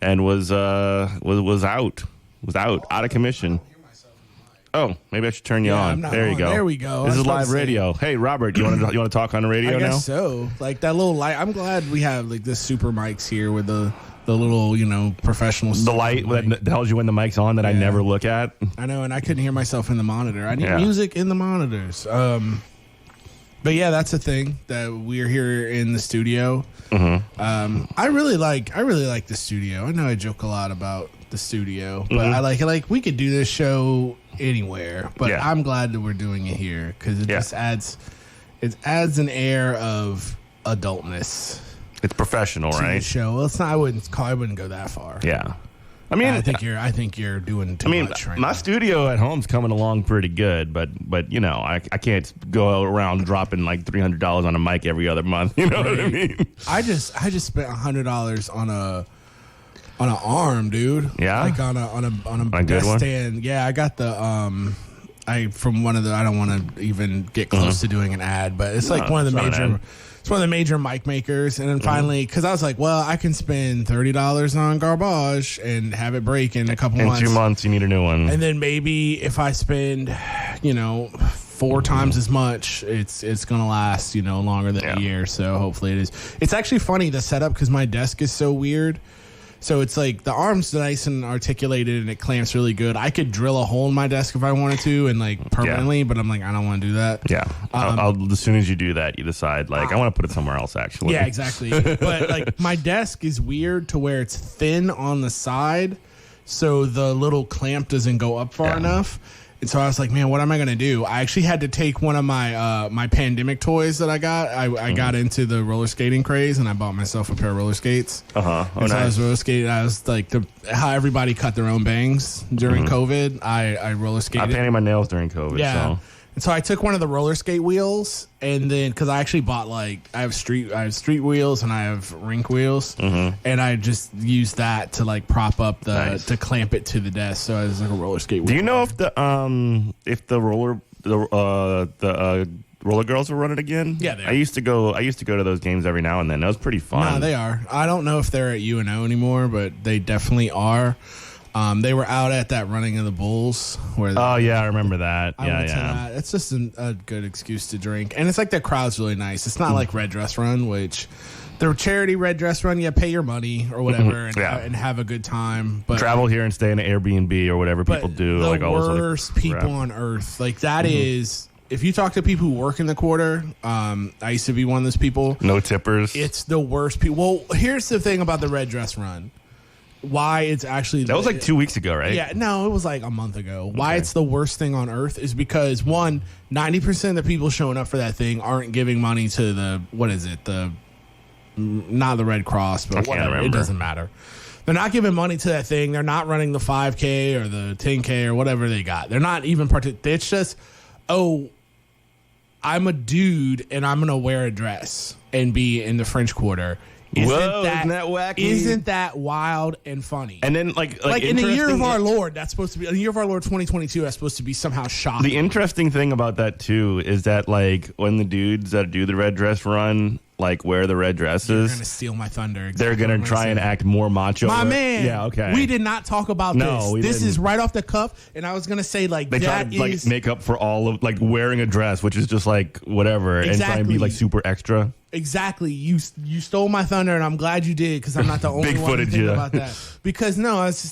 and was out of commission. Oh, maybe I should turn you on. There you go. There we go. This is live radio. Hey, Robert, you want to talk on the radio now? I guess so. Like that little light. I'm glad we have like this super mics here with the little, professional stuff. The light that tells you when the mic's on that I never look at. I know, and I couldn't hear myself in the monitor. I need music in the monitors. But yeah, that's the thing that we're here in the studio. Mm-hmm. I really like the studio. I know I joke a lot about the studio, but I like we could do this show anywhere, but I'm glad that we're doing it here because it just adds an air of adultness. It's professional, to right? The show. Well, it's not. I wouldn't go that far. Yeah. I mean, I think you're doing too much right now. My studio at home's coming along pretty good, but I can't go around dropping like $300 on a mic every other month. You know what I mean? I just spent $100 on an arm, dude. Yeah, like on a desk stand. Yeah, I got the from one of the. I don't want to even get close to doing an ad, but it's like one of the major. It's one of the major mic makers, and then finally, because I was like, well, I can spend $30 on garbage and have it break in a couple months. In 2 months, you need a new one. And then maybe if I spend, 4 times as much, it's gonna last, longer than a year. So hopefully it is. It's actually funny the setup because my desk is so weird. So it's like the arm's nice and articulated and it clamps really good. I could drill a hole in my desk if I wanted to and like permanently, but I'm like, I don't want to do that. Yeah. As soon as you do that, you decide like, I want to put it somewhere else actually. Yeah, exactly. But like my desk is weird to where it's thin on the side. So the little clamp doesn't go up far enough. And so I was like, man, what am I going to do? I actually had to take one of my my pandemic toys that I got. I got into the roller skating craze, and I bought myself a pair of roller skates. Oh, nice. So I was roller skating. I was like, how everybody cut their own bangs during COVID. I roller skated. I painted my nails during COVID. Yeah. So. And so I took one of the roller skate wheels, and then because I actually bought I have street wheels and I have rink wheels, and I just used that to like prop up to clamp it to the desk. So it was like a roller skate wheel. Do you know if the roller girls will run it again? Yeah, they are. I used to go to those games every now and then. That was pretty fun. No, they are. I don't know if they're at UNO anymore, but they definitely are. They were out at that running of the bulls. I remember that. Yeah. It's just a good excuse to drink. And it's like the crowd's really nice. It's not like Red Dress Run, which the charity Red Dress Run, pay your money or whatever and have a good time. But travel here and stay in an Airbnb or whatever people do. The like all worst people on earth. Like that is... If you talk to people who work in the quarter, I used to be one of those people. No tippers. It's the worst people. Well, here's the thing about the Red Dress Run. Why it's actually... That was like 2 weeks ago, right? Yeah, no, it was like a month ago. Why it's the worst thing on earth is because, 90% of the people showing up for that thing aren't giving money to not the Red Cross, but whatever. It doesn't matter. They're not giving money to that thing. They're not running the 5K or the 10K or whatever they got. They're not even It's just, I'm a dude and I'm going to wear a dress and be in the French Quarter. Isn't that wacky? Isn't that wild and funny? And then like in the year of our Lord, that's supposed to be, in the year of our Lord 2022, that's supposed to be somehow shocking. The interesting thing about that too is that like when the dudes that do the red dress run like wear the red dresses, they're gonna steal my thunder. They're gonna try and act more macho. My man. Yeah, okay. We did not talk about this. This is right off the cuff, and I was gonna say like they try to like make up for all of like wearing a dress, which is just like whatever, and try and be like super extra. Exactly. You stole my thunder, and I'm glad you did because I'm not the only one to think about that. Because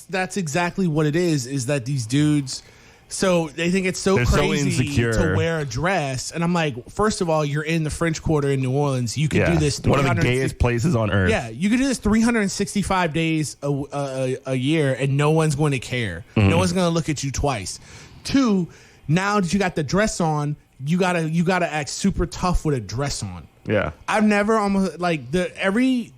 that's exactly what it is. Is that these dudes? So they think it's so crazy to wear a dress, and I'm like, first of all, you're in the French Quarter in New Orleans. You could do this. One of the gayest places on earth. Yeah, you could do this 365 days a year, and no one's going to care. Mm-hmm. No one's going to look at you twice. 2, now that you got the dress on, you gotta act super tough with a dress on. Yeah, I've never almost like every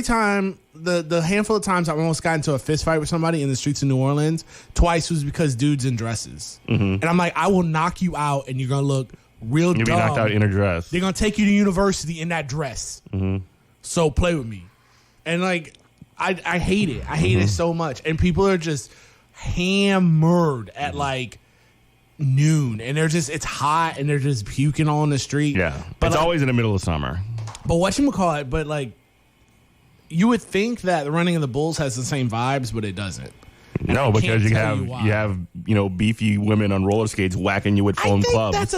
time the handful of times I've almost got into a fist fight with somebody in the streets of New Orleans, twice was because dudes in dresses. Mm-hmm. And I'm like, I will knock you out, and you're gonna look real dumb. You'll be knocked out in a dress. They're gonna take you to university in that dress. Mm-hmm. So play with me, and like I hate it. I hate it so much, and people are just hammered at like noon, and it's hot, and they're just puking on the street. Yeah, but it's always in the middle of summer. But whatchamacallit, but like you would think that the running of the bulls has the same vibes, but it doesn't. No, because you have beefy women on roller skates whacking you with foam clubs.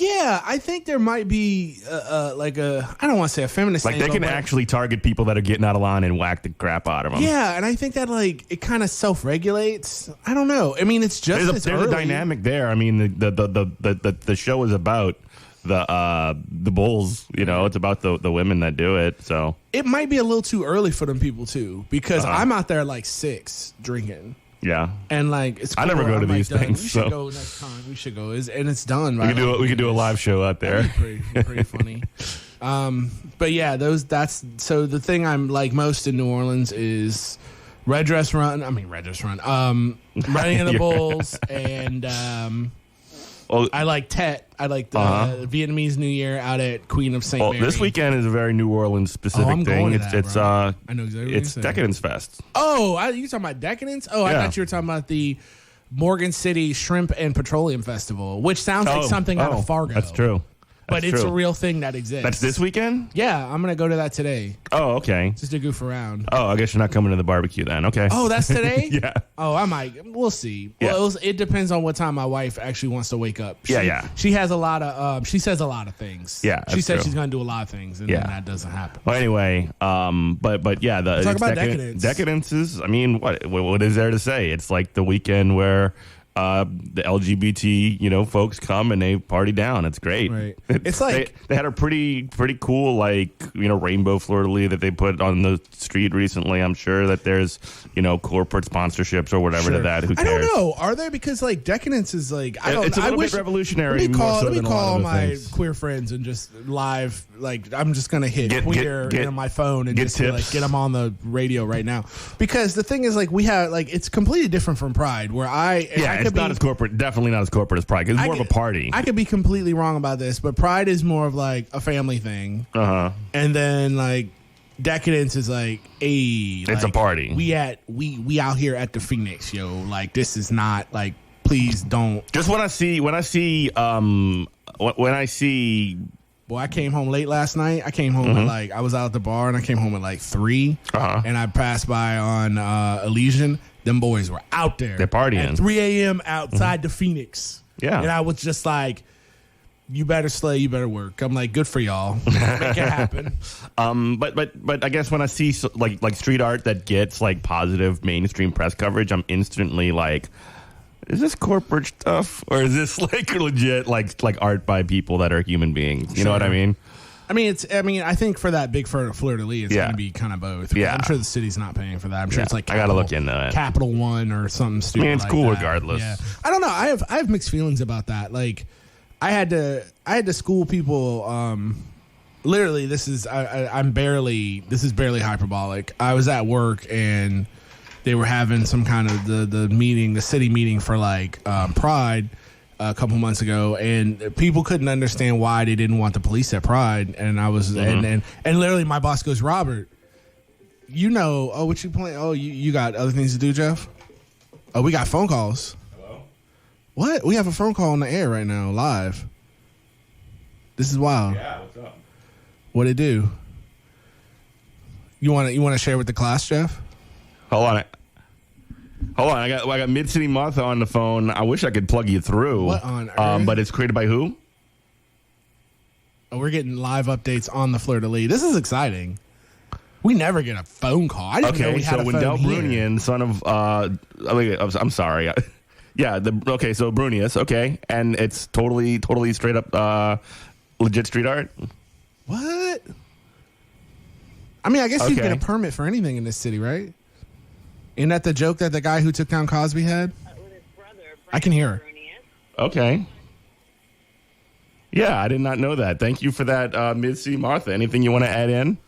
I think there might be I don't want to say a feminist like they can actually target people that are getting out of line and whack the crap out of them. Yeah, and I think that it kind of self-regulates. I don't know. I mean, it's just there's a dynamic there. I mean, the show is about the bulls. It's about the women that do it. So it might be a little too early for them people too, because I'm out there at 6 drinking. Yeah, and it's cool. I never go to these things. We should go next time. We should go, and it's done. We could do a live show out there. Pretty funny. But yeah, so the thing I'm like most in New Orleans is Red Dress Run. Running of the Bulls, and I like Tet. I like the Vietnamese New Year out at Queen of St. Mary. This weekend is a very New Orleans specific thing. Going to that, it's I know exactly. It's Decadence Fest. Oh, you talking about Decadence? Oh, I thought you were talking about the Morgan City Shrimp and Petroleum Festival, which sounds like something out of Fargo. That's true. But it's a real thing that exists. That's this weekend? Yeah, I'm going to go to that today. Oh, okay. Just to goof around. Oh, I guess you're not coming to the barbecue then. Okay. Oh, that's today? Yeah. Oh, I might. We'll see. Yeah. Well, it depends on what time my wife actually wants to wake up. She has a lot of, she says a lot of things. Yeah, she said she's going to do a lot of things, and then that doesn't happen. Well, anyway, but yeah. Talk about Decadence. Decadence is, I mean, what is there to say? It's like the weekend where the LGBT, folks come and they party down. It's great. Right. It's like they had a pretty cool rainbow fleur-de-lis that they put on the street recently. I'm sure that there's corporate sponsorships or whatever to that. Who cares? I don't know. Are there? Because Decadence is it's a little bit revolutionary. Let me call my queer friends and just live I'm just gonna hit queer on my phone and just get them on the radio right now. Because the thing is we have it's completely different from Pride, where it's not as corporate, definitely not as corporate as Pride. It's more of a party. I could be completely wrong about this, but Pride is more of a family thing. And then Decadence is it's a party. We out here at the Phoenix, yo. This is not please don't. Just when I see. Boy, I came home late last night. I came home at I was out at the bar and I came home at 3. And I passed by on Elysian. Them boys were out there. They're partying. At 3 a.m. outside the Phoenix. Yeah. And I was just you better slay, you better work. I'm good for y'all. Make it happen. But I guess when I see street art that gets positive mainstream press coverage, I'm instantly is this corporate stuff or is this legit art by people that are human beings? You know what I mean? I think for that big fleur-de-lis, it's going to be kind of both. Yeah. I'm sure the city's not paying for that. I'm sure it's I got to look into it. Capital One or something stupid. It's cool that. regardless. Yeah. I don't know. I have mixed feelings about that. I had to school people. Literally, this is barely hyperbolic. I was at work and they were having some kind of the meeting, the city meeting for Pride a couple months ago, and people couldn't understand why they didn't want the police at Pride. And I was and literally my boss goes, Robert, what you playing? Oh, you got other things to do, Jeff? Oh, we got phone calls. Hello? What? We have a phone call on the air right now, live. This is wild. Yeah, what's up? What'd it do? You want to share with the class, Jeff? Hold on. I got Mid City Martha on the phone. I wish I could plug you through. What on earth? But it's created by who? Oh, we're getting live updates on the fleur-de-lis. This is exciting. We never get a phone call. I didn't know we had a phone Wendell here. Brunian, son of I'm sorry. So Brunius, okay. And it's totally straight up legit street art? What? I guess you can get a permit for anything in this city, right? Isn't that the joke that the guy who took down Cosby had? With his brother, I can hear her. Okay. Yeah, I did not know that. Thank you for that, Mid-C Martha. Anything you want to add in?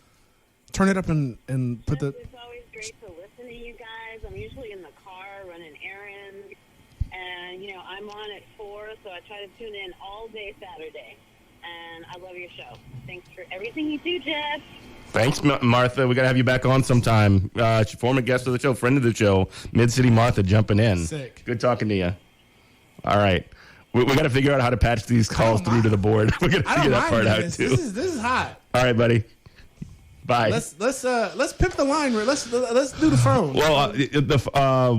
Turn it up and put the... It's always great to listen to you guys. I'm usually in the car running errands. And, I'm on at 4, so I try to tune in all day Saturday. And I love your show. Thanks for everything you do, Jeff. Thanks, Martha. We got to have you back on sometime. Former guest of the show, friend of the show, Mid-City Martha jumping in. Sick. Good talking to you. All right. We got to figure out how to patch these calls through to the board. We're going to figure that part out, too. This is hot. All right, buddy. Bye. Let's pip the line. Let's do the phone. Well,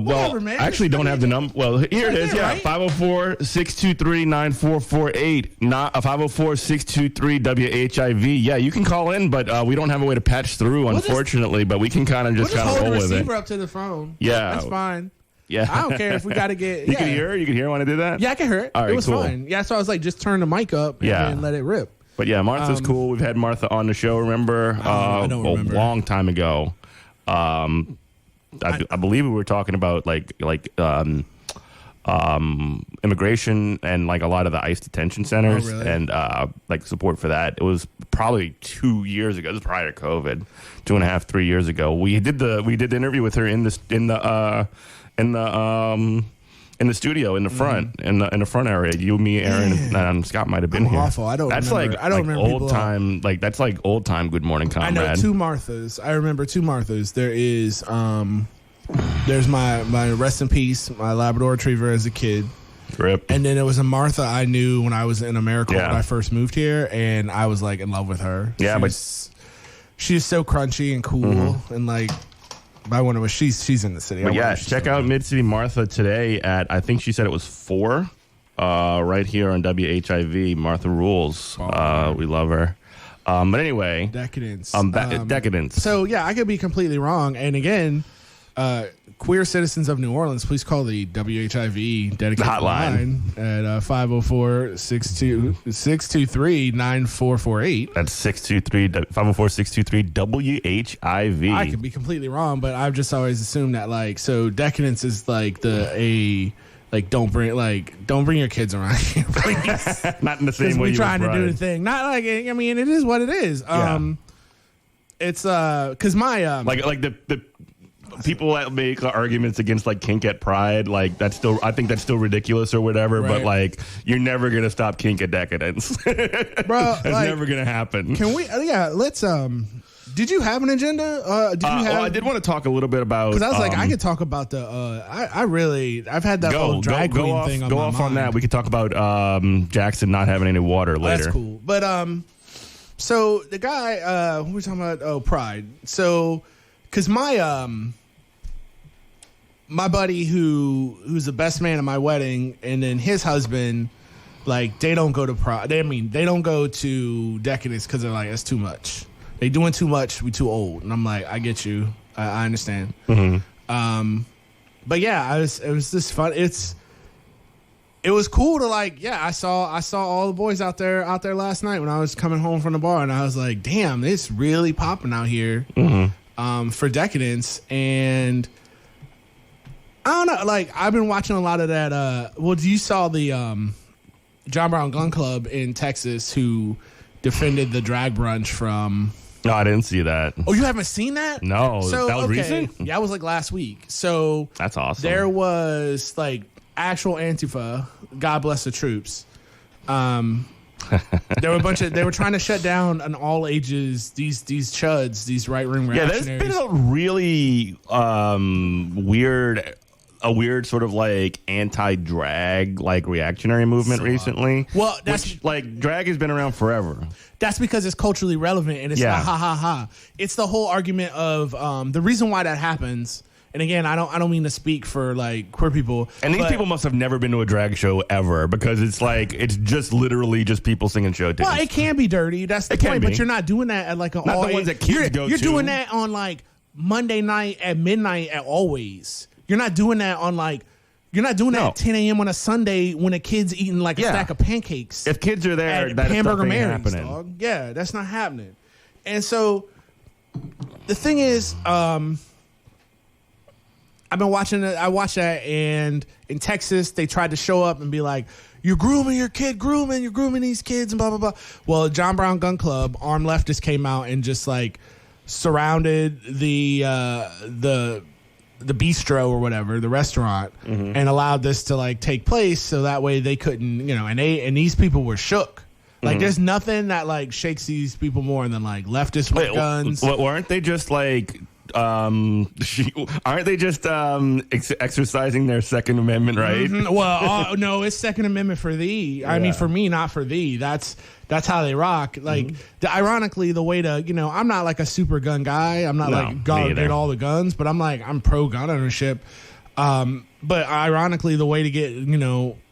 Whatever, man. I actually don't have the number. Well, here it is. there, Yeah, right? 504-623-9448. Not 504-623-WHIV. Yeah, you can call in, but we don't have a way to patch through, unfortunately. But we can kind of just hold roll the with it. receiver up to the phone. Yeah, that's fine. Yeah, I don't care if we got to get. You can hear her? You can hear when I did that? Yeah, I can hear it. All right, it was cool. fine. Yeah, so I was like, just turn the mic up and let it rip. But yeah, Martha's cool. We've had Martha on the show, remember? I don't remember. A long time ago. I believe we were talking about like immigration and like a lot of the ICE detention centers and like support for that. It was probably 2 years ago. This was prior to COVID, 2.5, 3 years ago. We did the interview with her in the studio in the front in the front area. You, me, Aaron, and Scott might have been here. Awful. I don't. That's remember. like I don't remember old time. Like that's like old time. Good Morning Comrade. I know 2 Marthas. I remember 2 Marthas. There is there's my rest in peace, my Labrador Retriever as a kid. Rip. And then there was a Martha I knew when I was in America when I first moved here, and I was like in love with her. Yeah, she's so crunchy and cool, and like. I wonder what she's in the city. But yeah, check out Mid City Martha today at, I think she said it was 4, right here on WHIV. Martha rules. We love her. But anyway, Decadence. Decadence. So yeah, I could be completely wrong. And again, queer citizens of New Orleans, please call the WHIV dedicated hotline at 504-623-9448. That's 504-623-WHIV. I could be completely wrong, but I've just always assumed that like Decadence is like don't bring your kids around here, please. Not in the same way. We're trying to do the thing. Not like I mean, it is what it is. It's because my like the people that make arguments against like kink at Pride, like I think that's still ridiculous or whatever. Right. But like, you're never gonna stop kink at Decadence, bro. That's never gonna happen. Can we? Yeah, let's. Did you have an agenda? I did want to talk a little bit about because I was like, I could talk about the. I've had that whole drag queen thing. Go off on that. We could talk about Jackson not having any water later. That's cool. But so the guy we're talking about. Oh, Pride. So because my buddy who's the best man at my wedding, and then his husband, like they don't go to Pride. They don't go to Decadence because they're like, it's too much. They doing too much. We too old. And I'm like, I get you. I understand. Mm-hmm. But yeah, it was just fun. It was cool to like, yeah, I saw all the boys out there last night when I was coming home from the bar, and I was like, damn, it's really popping out here for Decadence. And I don't know, like I've been watching a lot of that. You saw the John Brown Gun Club in Texas who defended the drag brunch from. No, I didn't see that. Oh, you haven't seen that? No, so, that was recent? Yeah, it was like last week. So that's awesome. There was like actual Antifa, God bless the troops. There were they were trying to shut down an all ages, these chuds, these right wing reactionaries. Yeah, there's been a really weird sort of like anti-drag like reactionary movement recently. Well, that's like drag has been around forever. That's because it's culturally relevant and it's not ha ha ha. It's the whole argument of the reason why that happens. And again, I don't mean to speak for like queer people. And these people must have never been to a drag show ever because it's like it's just literally just people singing show tunes. Well, it can be dirty. That's the point. But you're not doing that at like an not the ones that kids go to. You're doing that on like Monday night at midnight at Always. You're not doing that on like. You're not doing that at 10 a.m. on a Sunday when a kid's eating like a stack of pancakes. If kids are there, that Hamburger Mary's, happening. Dog. Yeah, that's not happening. And so the thing is, I've been watching it. I watched that, and in Texas, they tried to show up and be like, "You're grooming your kid, you're grooming these kids," and blah blah blah. Well, John Brown Gun Club, armed leftists came out and just like surrounded the bistro or whatever, the restaurant, and allowed this to like take place so that way they couldn't, and these people were shook. Like there's nothing that like shakes these people more than like leftists with guns. Weren't they just like aren't they just exercising their Second Amendment right? Mm-hmm. Well, no, it's Second Amendment for thee. Yeah. I mean, for me, not for thee. That's how they rock. Like, ironically, the way to, I'm not like a super gun guy. I'm not gotta get all the guns, but I'm pro gun ownership. But ironically, the way to get,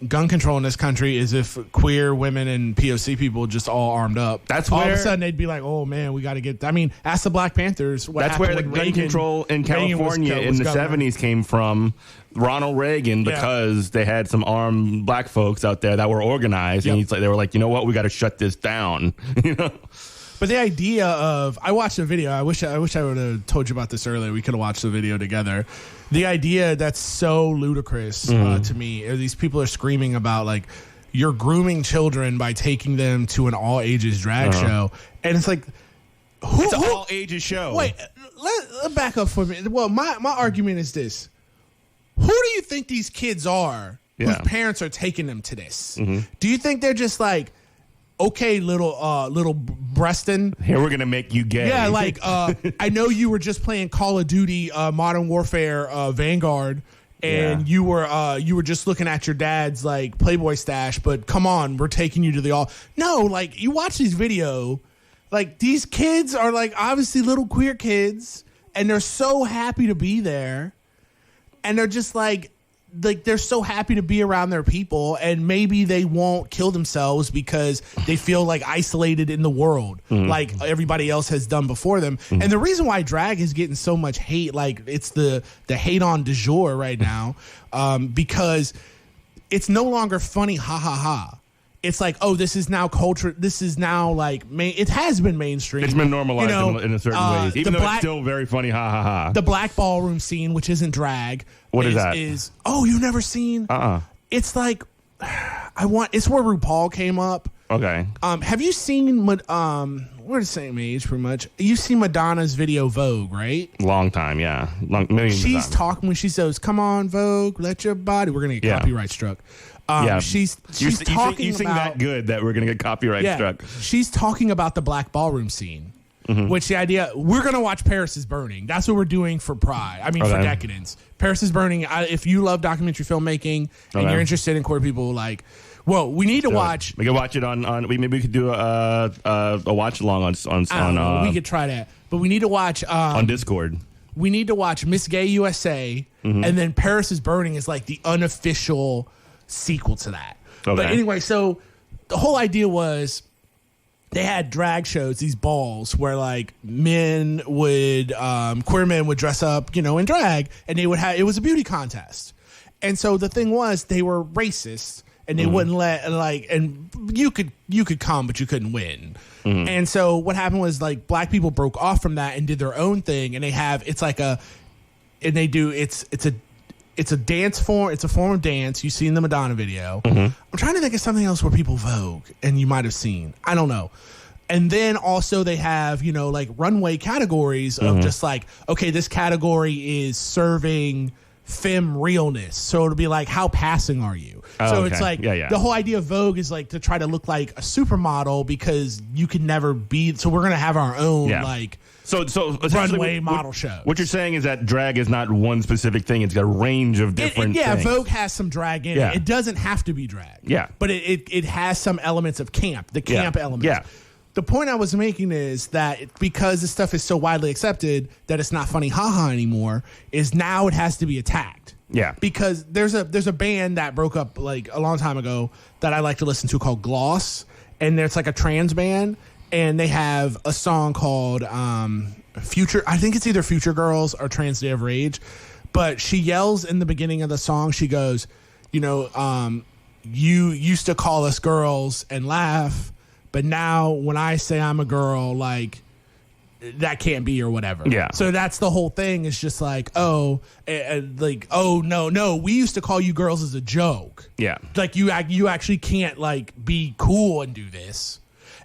gun control in this country is if queer women and POC people just all armed up. That's all where, of a sudden they'd be like, oh man, we got to get. I mean, ask the Black Panthers. That's where the gun control in California in the 70s came from. Ronald Reagan, because they had some armed black folks out there that were organized, and they were like, you know what, we got to shut this down. But the idea of, I watched a video. I wish I would have told you about this earlier. We could have watched the video together. The idea that's so ludicrous to me is these people are screaming about like, you're grooming children by taking them to an all ages drag show, and it's like, it's an all ages show. Wait, let back up for a minute. Well, my argument is this: who do you think these kids are whose parents are taking them to this? Do you think they're just like, okay, little Breston, here we're gonna make you gay? Yeah, like I know you were just playing Call of Duty Modern Warfare Vanguard, and you were just looking at your dad's like Playboy stash, but come on, we're taking you to the all. No, like you watch these video, like these kids are like obviously little queer kids, and they're so happy to be there, and they're just like they're so happy to be around their people, and maybe they won't kill themselves because they feel like isolated in the world, like everybody else has done before them. And the reason why drag is getting so much hate, like it's the hate on du jour right now, because it's no longer funny, ha ha ha. It's like, oh, this is now culture. This is now like it has been mainstream. It's been normalized in a certain ways, even though it's still very funny. Ha ha ha. The black ballroom scene, which isn't drag. What is that? Oh, you've never seen? It's like it's where RuPaul came up. Okay. Have you seen? We're the same age, pretty much. You've seen Madonna's video Vogue, right? Long time, yeah. Millions. She's talking when she says, "Come on, Vogue, let your body." We're gonna get copyright struck. She's talking you sing about that good that we're going to get copyright struck. She's talking about the black ballroom scene, which the idea we're going to watch Paris is Burning. That's what we're doing for Pride. I mean, for Decadence. Paris is Burning. If you love documentary filmmaking and you're interested in queer people, like, well, we need to watch. We can watch it on. Maybe we could do a watch along on. We could try that, but we need to watch on Discord. We need to watch Miss Gay USA, and then Paris is Burning is like the unofficial sequel to that. Okay. But anyway, so the whole idea was they had drag shows, these balls where like queer men would dress up, in drag, and they would have, it was a beauty contest. And so the thing was they were racist, and they wouldn't let and you could come, but you couldn't win. And so what happened was like black people broke off from that and did their own thing, and it's a dance form. It's a form of dance. You've seen the Madonna video. I'm trying to think of something else where people Vogue, and you might have seen. I don't know. And then also they have, like runway categories of just like, okay, this category is serving femme realness. So it'll be like, how passing are you? It's like the whole idea of Vogue is like to try to look like a supermodel because you can never be. So we're going to have our own like. So runway model show. What you're saying is that drag is not one specific thing. It's got a range of different things. Vogue has some drag in it. It doesn't have to be drag. Yeah. But it has some elements of camp, the camp elements. Yeah. The point I was making is that because this stuff is so widely accepted that it's not funny haha anymore, is now it has to be attacked. Yeah. Because there's a band that broke up like a long time ago that I like to listen to called Gloss, and it's like a trans band. And they have a song called Future. I think it's either Future Girls or Trans Day of Rage. But she yells in the beginning of the song, she goes, you used to call us girls and laugh. But now when I say I'm a girl, like, that can't be or whatever. Yeah. So that's the whole thing. It's just like, no, we used to call you girls as a joke. Yeah. Like you actually can't like be cool and do this.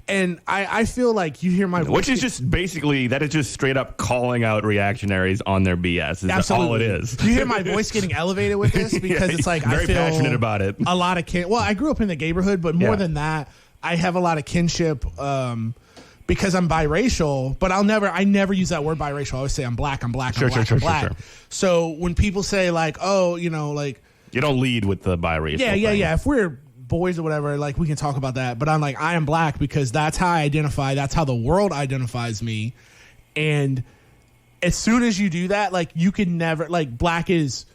And I feel like you hear my voice. Which is just basically, that is just straight up calling out reactionaries on their BS. That's all it is. You hear my voice getting elevated with this because it's like very I feel passionate about it. A lot of I grew up in the neighborhood, but more than that, I have a lot of kinship because I'm biracial, but I never use that word biracial. I always say I'm black. Sure. So when people say like, oh, like, you don't lead with the biracial. Yeah. If we're boys or whatever, like we can talk about that. But I'm like, I am black because that's how I identify. That's how the world identifies me. And as soon as you do that, like you can never, like black is,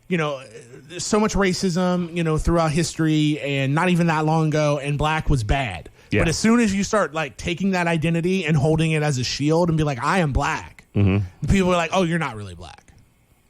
there's so much racism, throughout history and not even that long ago. And black was bad. Yeah. But as soon as you start like taking that identity and holding it as a shield and be like, I am black, people are like, oh, you're not really black.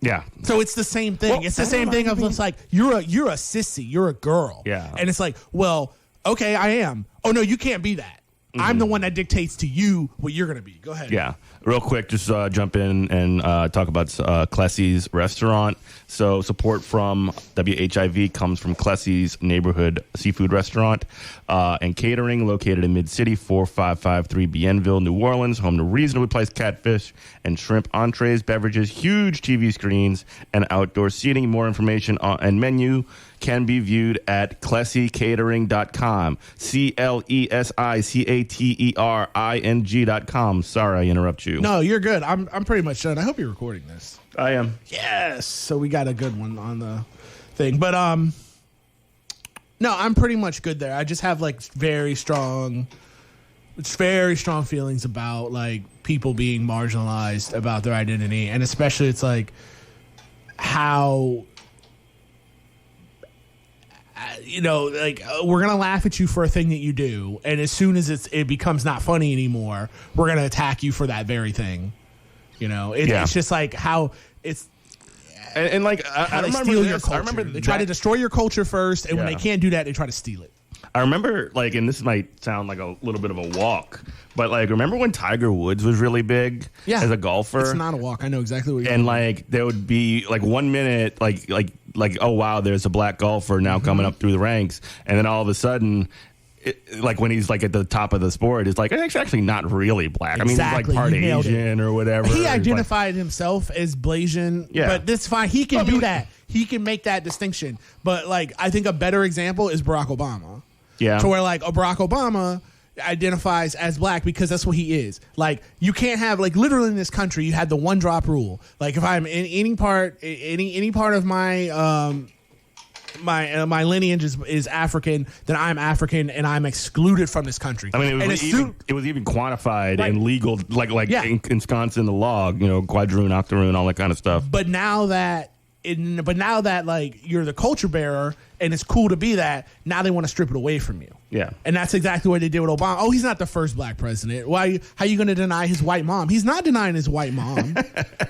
Yeah. So it's the same thing. Well, it's the same thing of it's like, you're a sissy, you're a girl. Yeah. And it's like, well, okay, I am. Oh, no, you can't be that. I'm the one that dictates to you what you're going to be. Go ahead. Yeah. Real quick, just jump in and talk about Clessy's restaurant. So support from WHIV comes from Clessy's neighborhood seafood restaurant and catering located in Mid-City, 4553 Bienville, New Orleans, home to reasonably priced catfish and shrimp entrees, beverages, huge TV screens, and outdoor seating. More information and menu can be viewed at ClessyCatering.com. ClessiCatering.com. Sorry, I interrupt you. No, you're good. I'm pretty much done. I hope you're recording this. I am. Yes. So we got a good one on the thing. But no, I'm pretty much good there. I just have like very strong feelings about like people being marginalized about their identity, and especially it's like how we're gonna laugh at you for a thing that you do, and as soon as it becomes not funny anymore, we're gonna attack you for that very thing. It's just like how it's and like I remember steal your this. culture. I remember they try to destroy your culture first, and when they can't do that, they try to steal it. I remember, like, and this might sound like a little bit of a walk, but like, remember when Tiger Woods was really big as a golfer? It's not a walk. I know exactly what you're And like, there would be like 1 minute, like, oh wow, there's a black golfer now coming up through the ranks, and then all of a sudden, like when he's like at the top of the sport, it's like it's actually not really black. Exactly. I mean, he's like part Asian or whatever. He identified himself as Blasian, but that's fine. He can do that. He can make that distinction. But like, I think a better example is Barack Obama. Yeah. To where like Barack Obama identifies as black because that's what he is. Like you can't have like literally in this country you had the one drop rule. Like if I'm in any part of my my lineage is African, then I'm African and I'm excluded from this country. I mean, it was even quantified and legal, like ensconced in the law. Quadroon, octoroon, all that kind of stuff. But now that like you're the culture bearer and it's cool to be that, now they want to strip it away from you. Yeah. And that's exactly what they did with Obama. Oh, he's not the first black president. How are you going to deny his white mom? He's not denying his white mom.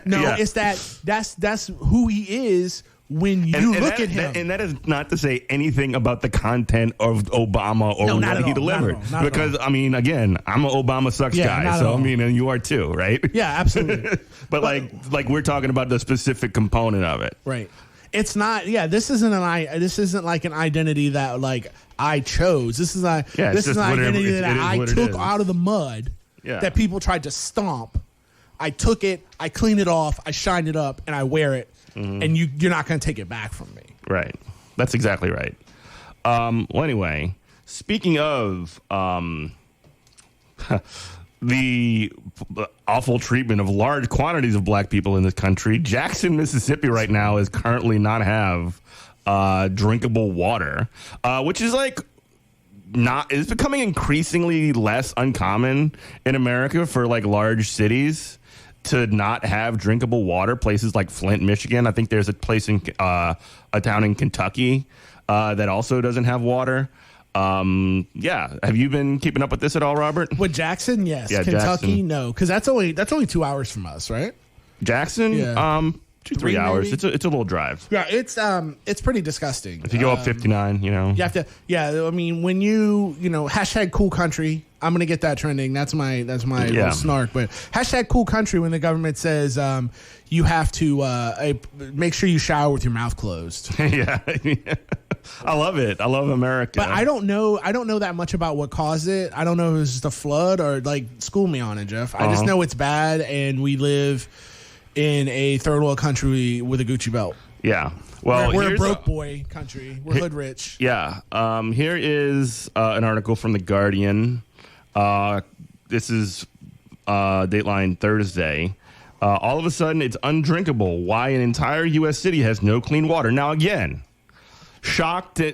No, it's that's who he is when you look at him. And that is not to say anything about the content of Obama or what he delivered. Because, I mean, again, I'm an Obama sucks guy. So, I mean, and you are too, right? Yeah, absolutely. but like we're talking about the specific component of it. Right. It's not. Yeah, this isn't like an identity that like I chose. This is an identity that I took out of the mud that people tried to stomp. I took it, I cleaned it off, I shined it up, and I wear it. And you're not going to take it back from me. Right. That's exactly right. Well, anyway, speaking of the awful treatment of large quantities of black people in this country, Jackson, Mississippi right now is currently not have drinkable water, which is like it's becoming increasingly less uncommon in America for like large cities to not have drinkable water. Places like Flint, Michigan. I think there's a place in a town in Kentucky that also doesn't have water. Have you been keeping up with this at all, Robert? With Jackson, yes. Yeah, Kentucky, Jackson. no, because that's only 2 hours from us, right? Jackson, 2-3 hours. Maybe? It's a little drive. Yeah, it's pretty disgusting. If you go up 59, you have to. Yeah, I mean, when you hashtag cool country. I'm gonna get that trending. That's my little snark. But hashtag cool country when the government says you have to make sure you shower with your mouth closed. Yeah. I love it. I love America. But I don't know that much about what caused it. I don't know if it was just a flood or like school me on it, Jeff. I just know it's bad, and we live in a third world country with a Gucci belt. Yeah. Well, we're a broke boy country. We're hood rich. Yeah. Here is an article from The Guardian. this is Dateline Thursday. All of a sudden, it's undrinkable. Why an entire U.S. city has no clean water. Now, again, shocked to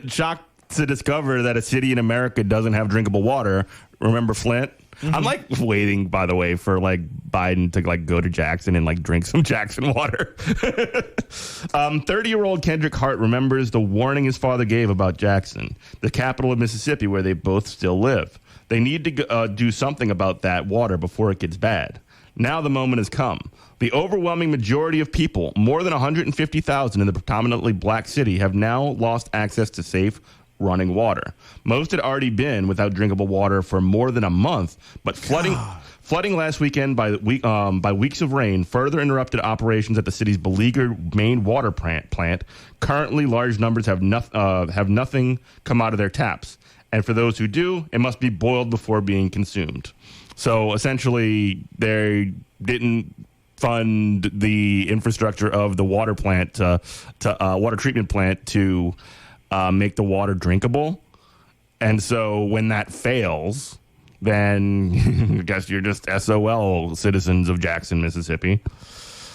discover that a city in America doesn't have drinkable water. Remember Flint? Mm-hmm. I'm like waiting, by the way, for like Biden to like go to Jackson and like drink some Jackson water. 30-year-old Kendrick Hart remembers the warning his father gave about Jackson, the capital of Mississippi, where they both still live. They need to do something about that water before it gets bad. Now the moment has come. The overwhelming majority of people, more than 150,000 in the predominantly black city, have now lost access to safe running water. Most had already been without drinkable water for more than a month, but flooding last weekend by weeks of rain further interrupted operations at the city's beleaguered main water plant. Currently, large numbers have nothing come out of their taps, and for those who do, it must be boiled before being consumed. So essentially, they didn't fund the infrastructure of the water plant water treatment plant to make the water drinkable. And so when that fails, then I guess you're just SOL, citizens of Jackson, Mississippi.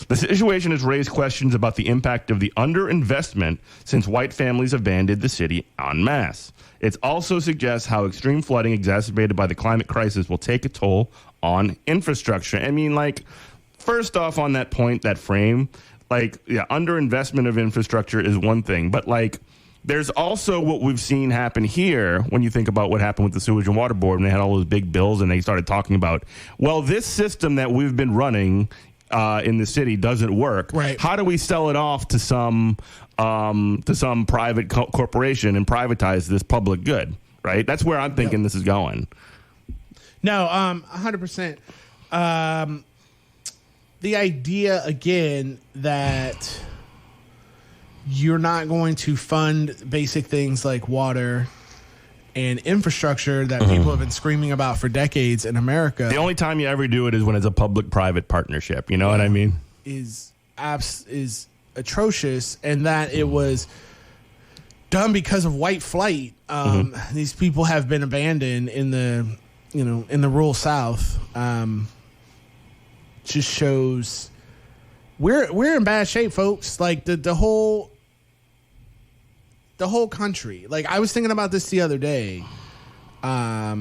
The situation has raised questions about the impact of the underinvestment since white families abandoned the city en masse. It also suggests how extreme flooding exacerbated by the climate crisis will take a toll on infrastructure. I mean, like, first off on that point, that frame, like, yeah, underinvestment of infrastructure is one thing, but like, there's also what we've seen happen here when you think about what happened with the Sewage and Water Board, and they had all those big bills and they started talking about, well, this system that we've been running in the city doesn't work. Right. How do we sell it off to some private corporation and privatize this public good? Right. That's where I'm thinking this is going. No, 100%. The idea again that you're not going to fund basic things like water and infrastructure that people have been screaming about for decades in America. The only time you ever do it is when it's a public-private partnership. You know what I mean? Is atrocious, and that it was done because of white flight. These people have been abandoned in the rural South. Just shows we're in bad shape, folks. Like the whole country. Like, I was thinking about this the other day. I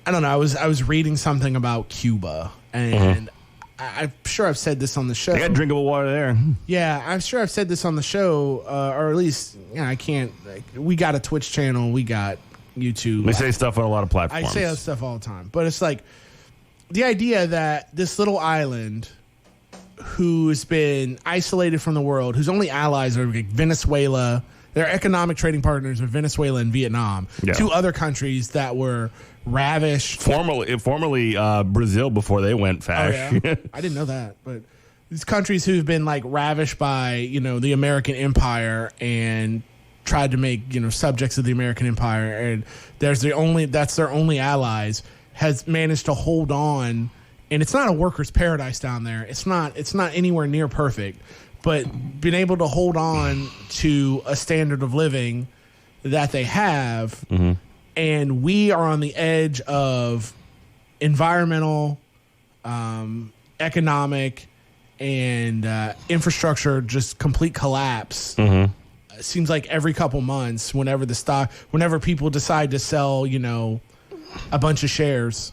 don't know. I was reading something about Cuba, and I'm sure I've said this on the show. They got drinkable water there. Yeah, I'm sure I've said this on the show, or at least, I can't. Like, we got a Twitch channel, we got YouTube. We say stuff on a lot of platforms. I say that stuff all the time, but it's like the idea that this little island, who's been isolated from the world, whose only allies are like Venezuela. Their economic trading partners are Venezuela and Vietnam, two other countries that were ravished. Formerly Brazil before they went fash. Oh, yeah? I didn't know that, but these countries who've been like ravished by the American empire and tried to make subjects of the American empire, and that's their only allies, has managed to hold on. And it's not a worker's paradise down there. It's not anywhere near perfect. But been able to hold on to a standard of living that they have, and we are on the edge of environmental, economic, and infrastructure just complete collapse. It seems like every couple months, whenever people decide to sell, a bunch of shares,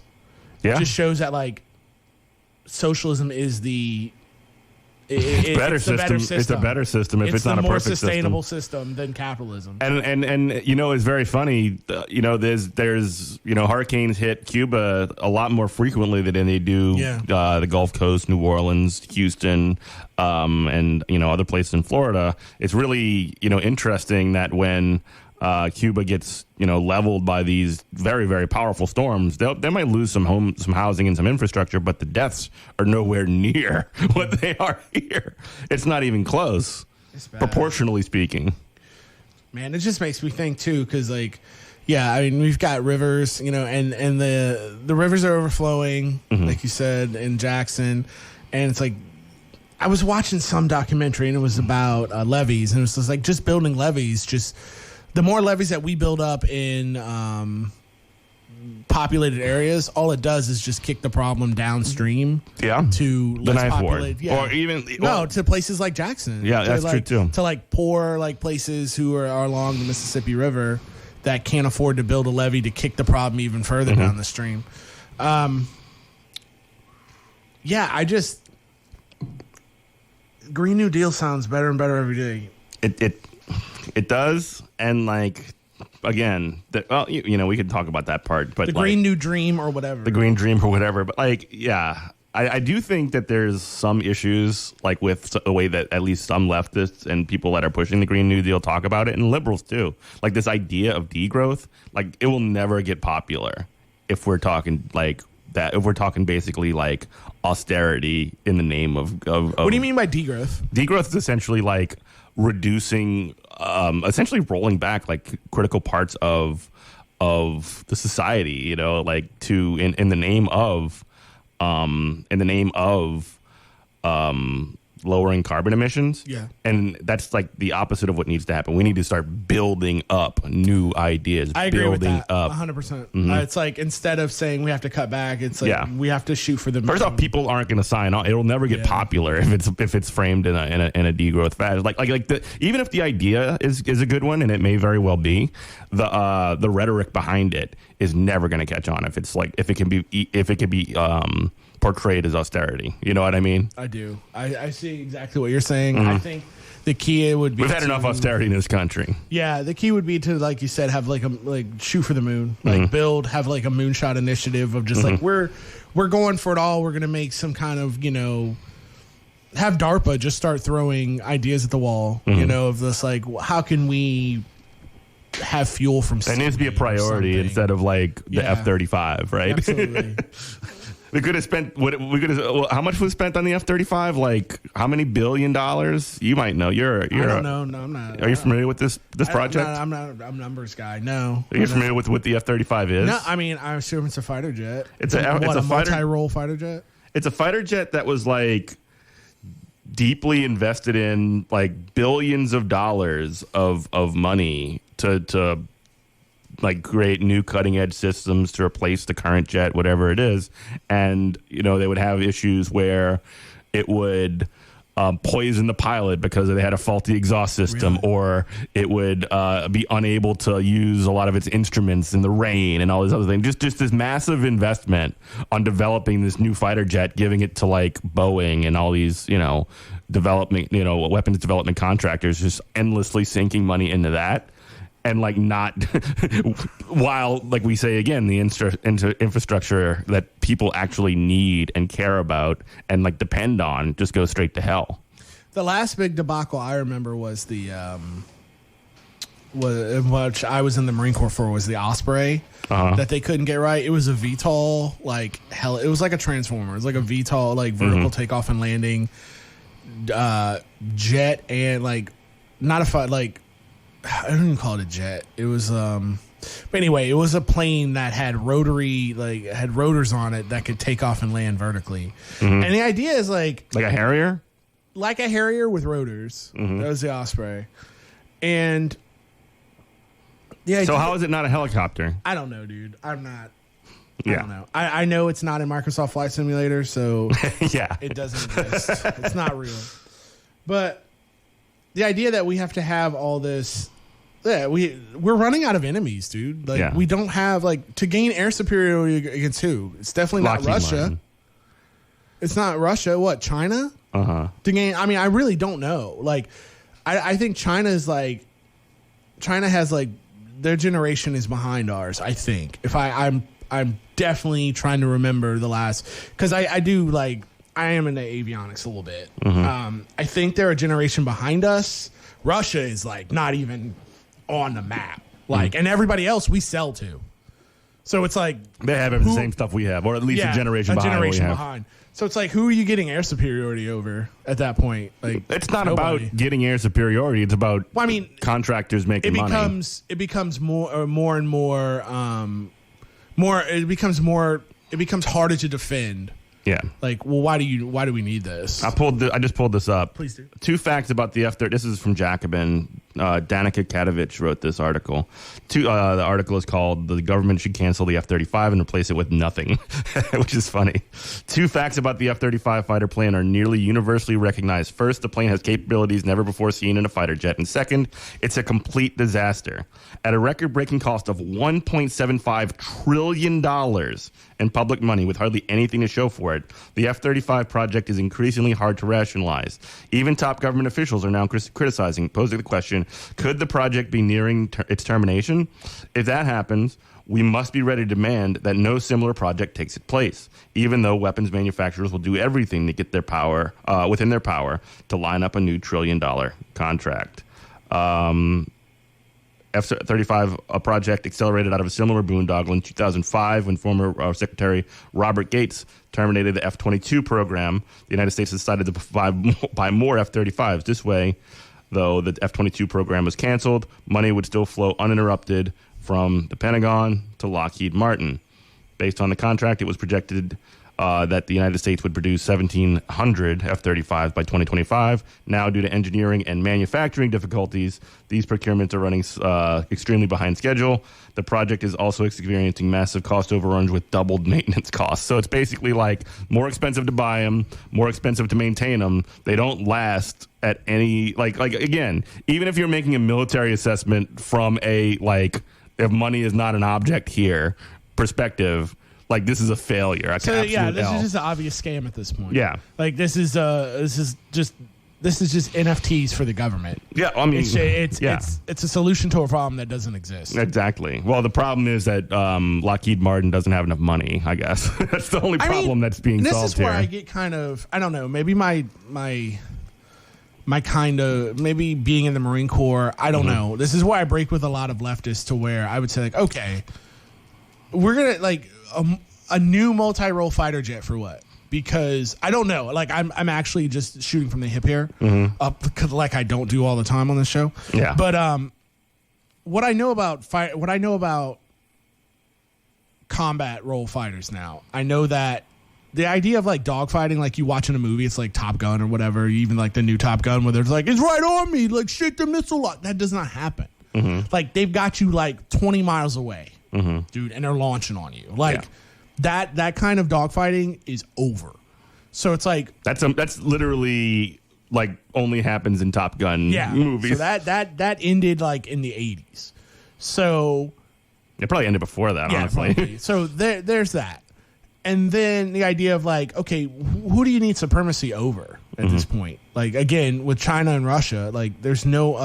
it just shows that like socialism is it's a better system. It's a better system if it's not a perfect system. It's a more sustainable system than capitalism. And it's very funny. There's hurricanes hit Cuba a lot more frequently than they do the Gulf Coast, New Orleans, Houston, and other places in Florida. It's really interesting that when Cuba gets leveled by these very, very powerful storms, they might lose some housing and some infrastructure, but the deaths are nowhere near what they are here. It's not even close, proportionally speaking. Man, it just makes me think too, because we've got rivers, and the rivers are overflowing, like you said, in Jackson, and it's like I was watching some documentary and it was about levees, and it was just building levees, just. The more levees that we build up in populated areas, all it does is just kick the problem downstream. Yeah. To the less Ninth populated, Ward. Or even to places like Jackson. Yeah, that's true too. To like poor like places who are along the Mississippi River that can't afford to build a levee to kick the problem even further down the stream. Green New Deal sounds better and better every day. It does, and like again, we could talk about that part, but the Green New Dream or whatever. The Green Dream or whatever, but like, yeah, I do think that there's some issues like with the way that at least some leftists and people that are pushing the Green New Deal talk about it, and liberals too. Like this idea of degrowth, like it will never get popular if we're talking like that. If we're talking basically like austerity in the name of what do you mean by degrowth? Degrowth is essentially like reducing, essentially rolling back like critical parts of the society, like in the name of lowering carbon emissions. Yeah. And that's like the opposite of what needs to happen. We need to start building up new ideas. I agree with that. Up 100%. It's like instead of saying we have to cut back, it's like we have to shoot for the moon. First off, people aren't going to sign on. It'll never get popular if it's framed in a degrowth fashion. Even if the idea is a good one, and it may very well be, the rhetoric behind it is never going to catch on if it can be portrayed as austerity. You know what I mean? I do. I see exactly what you're saying. I think the key would be we've had enough austerity in this country. Yeah, the key would be to, like you said, have like shoot for the moon, like have like a moonshot initiative of just like we're going for it all. We're gonna make some kind of have DARPA just start throwing ideas at the wall. Of this like how can we have fuel from? It needs to be a priority instead of like the F-35, right? Absolutely. We could have spent how much was spent on the F-35? Like how many $1 billion? You might know. I don't know. No, I'm not. Are you familiar with this project? I'm not a numbers guy. No. Are you familiar with what the F-35 is? No, I mean I assume it's a fighter jet. It's a multi-role fighter jet. It's a fighter jet that was like deeply invested in, like billions of dollars of money to like create new cutting edge systems to replace the current jet, whatever it is. And, they would have issues where it would poison the pilot because they had a faulty exhaust system, or it would be unable to use a lot of its instruments in the rain and all these other things. Just this massive investment on developing this new fighter jet, giving it to like Boeing and all these, development, weapons development contractors, just endlessly sinking money into that. And like not while, like we say again, the infrastructure that people actually need and care about and like depend on just goes straight to hell. The last big debacle I remember was which I was in the Marine Corps for, was the Osprey that they couldn't get right. It was a VTOL, like hell. It was like a transformer. It was like a VTOL, like vertical takeoff and landing jet, and like not a fight like. I don't even call it a jet. It was, but anyway, it was a plane that had had rotors on it that could take off and land vertically. And the idea is like a Harrier? Like a Harrier with rotors. That was the Osprey. And so how is it not a helicopter? I don't know, dude. I don't know. I know it's not in Microsoft Flight Simulator, so it doesn't exist. It's not real. But the idea that we have to have all this. Yeah, we're running out of enemies, dude. Like we don't have to gain air superiority against who? It's definitely not Russia. Martin. It's not Russia. What, China? To gain, I mean, I really don't know. Like, I think China has their generation is behind ours. I think I'm definitely trying to remember the last, because I am into avionics a little bit. I think they're a generation behind us. Russia is not even on the map, and everybody else we sell to. So it's like they have the same stuff we have, or at least a generation behind. So it's like, who are you getting air superiority over at that point? Like, it's not about getting air superiority. It's about contractors making money. It becomes more and more. It becomes harder to defend. Yeah. Like, well, why do we need this? I just pulled this up. Please do. 2 facts about the F-35. This is from Jacobin. Danica Katovich wrote this article. The article is called "The Government Should Cancel the F-35 and Replace it with Nothing," which is funny. 2 facts about the F-35 fighter plane are nearly universally recognized. First, the plane has capabilities never before seen in a fighter jet. And second, it's a complete disaster. At a record-breaking cost of $1.75 trillion in public money with hardly anything to show for it, the F-35 project is increasingly hard to rationalize. Even top government officials are now criticizing, posing the question, could the project be nearing its termination? If that happens, we must be ready to demand that no similar project takes its place, even though weapons manufacturers will do everything to get their power within their power to line up a new $1 trillion contract. F-35 project accelerated out of a similar boondoggle in 2005 when former Secretary Robert Gates terminated the F-22 program. The United States decided to buy more F-35s. This way, though, the F-22 program was canceled. Money would still flow uninterrupted from the Pentagon to Lockheed Martin. Based on the contract, it was projected that the United States would produce 1,700 F-35s by 2025. Now, due to engineering and manufacturing difficulties, these procurements are running extremely behind schedule. The project is also experiencing massive cost overruns with doubled maintenance costs. So it's basically like more expensive to buy them, more expensive to maintain them. They don't last at any, like again, even if you're making a military assessment from a, like, if money is not an object here perspective, like, this is a failure. So yeah, this is just an obvious scam at this point. Yeah, like this is just NFTs for the government. Yeah, I mean, it's a solution to a problem that doesn't exist. Exactly. Well, the problem is that Lockheed Martin doesn't have enough money, I guess. That's the only problem that's being solved here. This is where I get kind of, I don't know, maybe my kind of, maybe being in the Marine Corps, I don't know. This is why I break with a lot of leftists to where I would say, like, okay, we're going to, like, a new multi-role fighter jet for what? Because I don't know. Like, I'm actually just shooting from the hip here, because like I don't do all the time on this show. Yeah. But what I know about combat role fighters now, I know that the idea of, like, dogfighting, like you watching a movie, it's like Top Gun or whatever, even like the new Top Gun, where there's like, it's right on me, like, shit the missile lock. That does not happen. Like, they've got you like 20 miles away, dude, and they're launching on you. Like, that kind of dogfighting is over. So it's like that's literally, like, only happens in Top Gun movies. So that ended, like, in the 80s. So it probably ended before that, honestly. Probably. So there's that. And then the idea of, like, okay, who do you need supremacy over at this point? Like, again, with China and Russia, like, there's no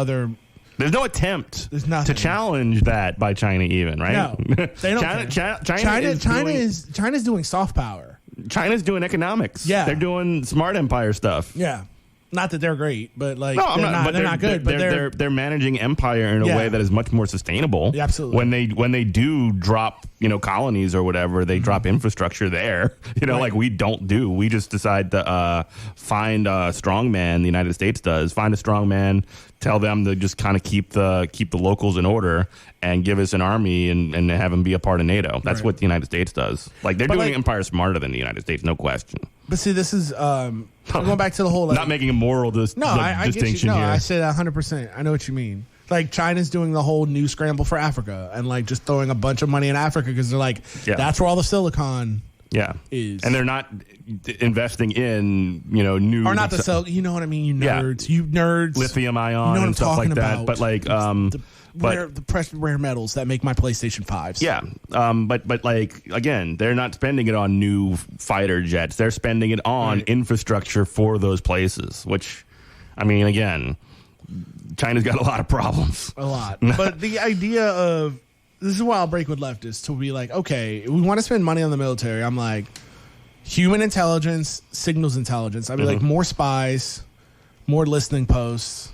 attempt to challenge that by China, even, right? No, they don't. China's doing soft power. China's doing economics. Yeah, they're doing smart empire stuff. Yeah, not that they're great, but, like, no, they're not good. But they're managing empire in a way that is much more sustainable. Yeah, absolutely. When they do drop, colonies or whatever, they drop infrastructure there. Like we don't do. We just decide to find a strong man. The United States does find a strong man. Tell them to just kind of keep the locals in order and give us an army and have them be a part of NATO. That's what the United States does. Like, they're doing empire smarter than the United States, no question. But see, this is going back to the whole, like, not making a moral distinction here. No, I said 100%. I know what you mean. Like, China's doing the whole new scramble for Africa and, like, just throwing a bunch of money in Africa because they're like, that's where all the silicon is. And they're not investing in, new... Or not the silicon, you know what I mean, you nerds. You nerds. Lithium ion and stuff like that. But, like... the precious rare metals that make my PlayStation 5s. Yeah. But like, again, they're not spending it on new fighter jets. They're spending it on infrastructure for those places, which, I mean, again, China's got a lot of problems. A lot. But the idea of... This is why I'll break with leftists, to be like, okay, we want to spend money on the military. I'm like, human intelligence, signals intelligence. I'd be like, more spies, more listening posts.